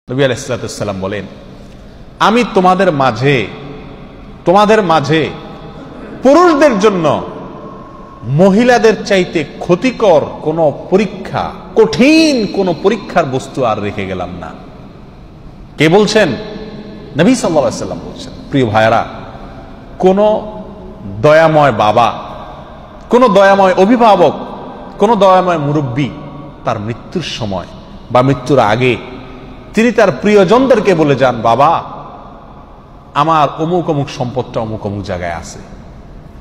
নবী আলাইহিস সালাম বলেন, আমি তোমাদের মাঝে পুরুষদের জন্য মহিলাদের চাইতে ক্ষতিকর কোন পরীক্ষা, কঠিন কোন পরীক্ষার বস্তু আর রেখে গেলাম না। কে বলছেন? নবী সাল্লাল্লাহু আলাইহি ওয়াসাল্লাম বলছেন। প্রিয় ভাইরা, কোন দয়াময় বাবা, কোন দয়াময় অভিভাবক, কোন দয়াময় মুরব্বী তার মৃত্যুর সময় বা মৃত্যুর আগে তিনি তার প্রিয়জনদেরকে বলে যান, বাবা আমার অমুক অমুক সম্পদটা অমুক অমুক জায়গায় আছে,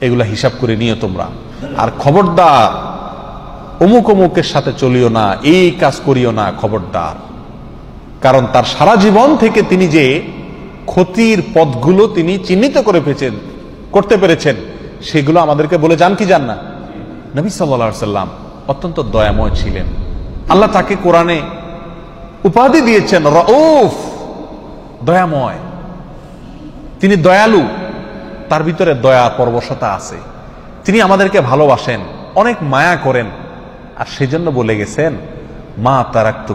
এগুলা হিসাব করে নিও তোমরা, আর খবরদার অমুক অমুকের সাথে চলিও না, এই কাজ করিও না, খবরদার। কারণ তার সারা জীবন থেকে তিনি যে ক্ষতির পথগুলো তিনি চিহ্নিত করতে পেরেছেন, সেগুলো আমাদেরকে বলে যান কি যান না? নবী সাল্লাল্লাহু আলাইহি সাল্লাম অত্যন্ত দয়াময় ছিলেন। আল্লাহ তাকে কোরআনে উপাধি দিয়েছেন রউফ, দয়াময়। তিনি দয়ালু, তার ভিতরে দয়া পরবশতা আছে। তিনি আমাদেরকে ভালোবাসেন, অনেক মায়া করেন, আর সেজন্য বলে গেছেন, মা তারাকতু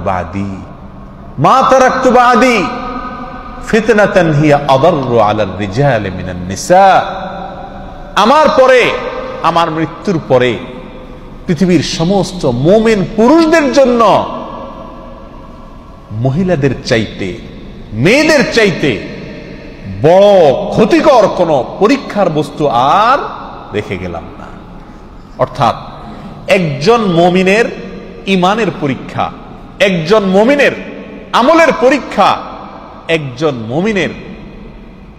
বাদি ফিতনাতান হিয়া আদাররু আলার রিজালি মিনান নিসা। আমার পরে, আমার মৃত্যুর পরে পৃথিবীর সমস্ত মুমিন পুরুষদের জন্য মহিলাদের চাইতে, মেয়েদের চাইতে বড় ক্ষতিকর কোন পরীক্ষার বস্তু আর রেখে গেলাম না। অর্থাৎ একজন মুমিনের ঈমানের পরীক্ষা, একজন মুমিনের আমলের পরীক্ষা, একজন মুমিনের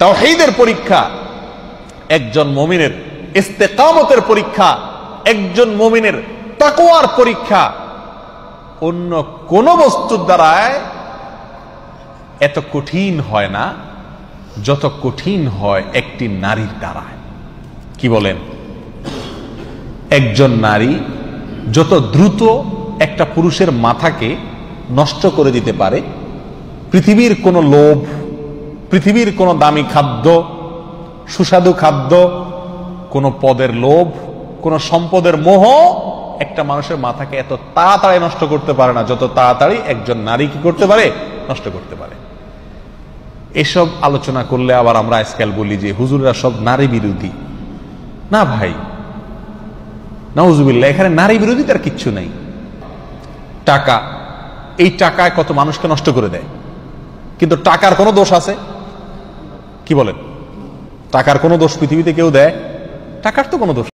তাওহীদের পরীক্ষা, একজন মুমিনের ইস্তেকামতের পরীক্ষা, একজন মুমিনের তাকওয়ার পরীক্ষা অন্য কোন বস্তুর দ্বারায় এত কঠিন হয় না যত কঠিন হয় একটি নারীর দ্বারা। কি বলেন? একজন নারী যত দ্রুত একটা পুরুষের মাথাকে নষ্ট করে দিতে পারে, পৃথিবীর কোন লোভ, পৃথিবীর কোন দামি খাদ্য, সুস্বাদু খাদ্য, কোন পদের লোভ, কোন সম্পদের মোহ একটা মানুষের মাথাকে এত তাড়াতাড়ি নষ্ট করতে পারে না যত তাড়াতাড়ি একজন নারী কি করতে পারে? নষ্ট করতে পারে। এসব আলোচনা করলে আবার আমরা আজকাল বলি যে হুজুররা সব নারী বিরোধী। না ভাই, নাউজুবিল্লাহ, এখানে নারী বিরোধী তার কিচ্ছু নাই। টাকা, এই টাকায় কত মানুষকে নষ্ট করে দেয়, কিন্তু টাকার কোনো দোষ আছে? কি বলেন? টাকার কোনো দোষ পৃথিবীতে কেউ দেয়? টাকার তো কোনো দোষ